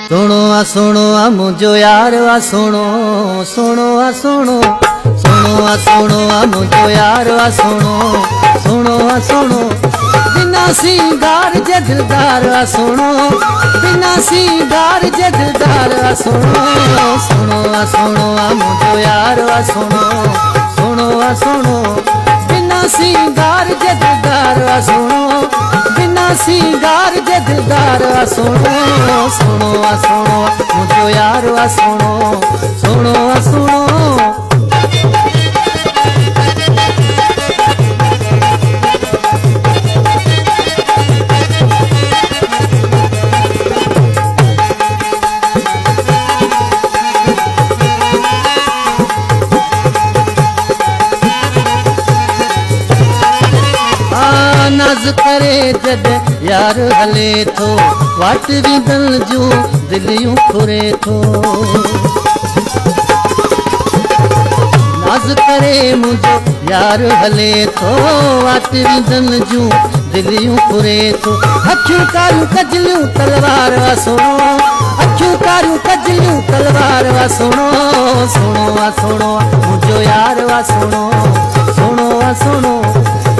सुनो मुझो यार वा सुनो सुनो मुझो यार वा सुनो बिना सिंगार जे दिलदार वा सुनो बिना सिंगार जे दिलदार वा सुनो मुझो यार वा सुनो बिना सिंगार जे दिलदार वा सुनो बिना सिंगार जे दिलदार वा सुनो मुझो यार वा सुनो नाज करे जद यार हले थो वाट भी दल जो दिलियूं खुरे थो नाज करे मुझो यार हले थो वाट भी दल जो दिलियूं खुरे थो अखियूं कारियूं कजलियूं तलवार वा सुनो अखियूं कारियूं कजलियूं तलवार वा सुनो मुझो यार वा सुनो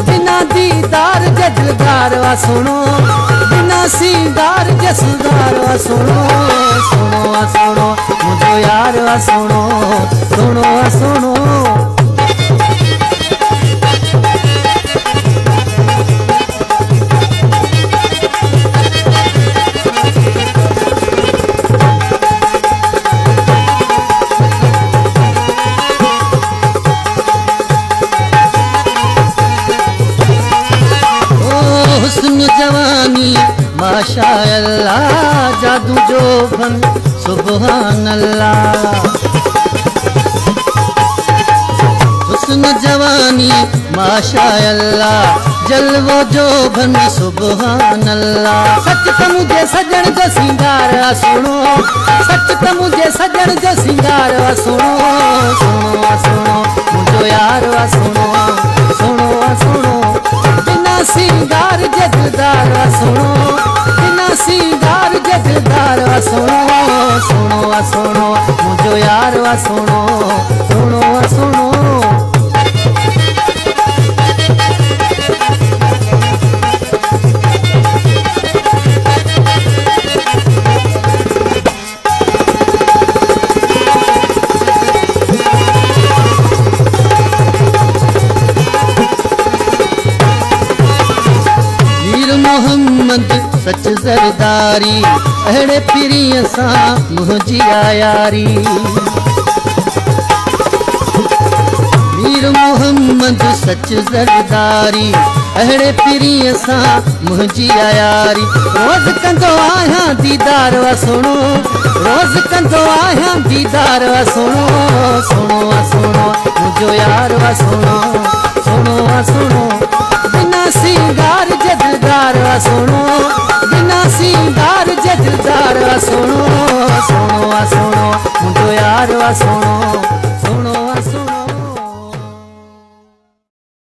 बिना दीदार जे दिलदार वा सुनो बिना सिंगार जे सुधार वा सुनो मुझो यार वा सुनो हुस्न जवानी माशाअल्लाह जादू जो फन सुभान अल्लाह हुस्न जवानी माशाअल्लाह जलवो जो फन सुभान अल्लाह सच त मुझे सजण जो सिंगार सुनो सच त मुझे सजण जो सिंगार सुनो मुझो यार वा सुनो बिना सिंगार जे दिलदार वा सुनो बिना सिंगार जे दिलदार वा सुनो मुझो यार वा सुनो मोहम्मद सच ज़रदारी अहड़े पिरीअ सां मुंहिंजी यारी मीर मोहम्मद सच ज़रदारी अहड़े पिरीअ सां मुंहिंजी यारी रोज़ कंदो आहियां दीदार वा सुनो रोज़ कंदो आहियां दीदार वा सुनो मुझो यार वा सुनो बिना सिंगार जे दिलदार वा सुनो बिना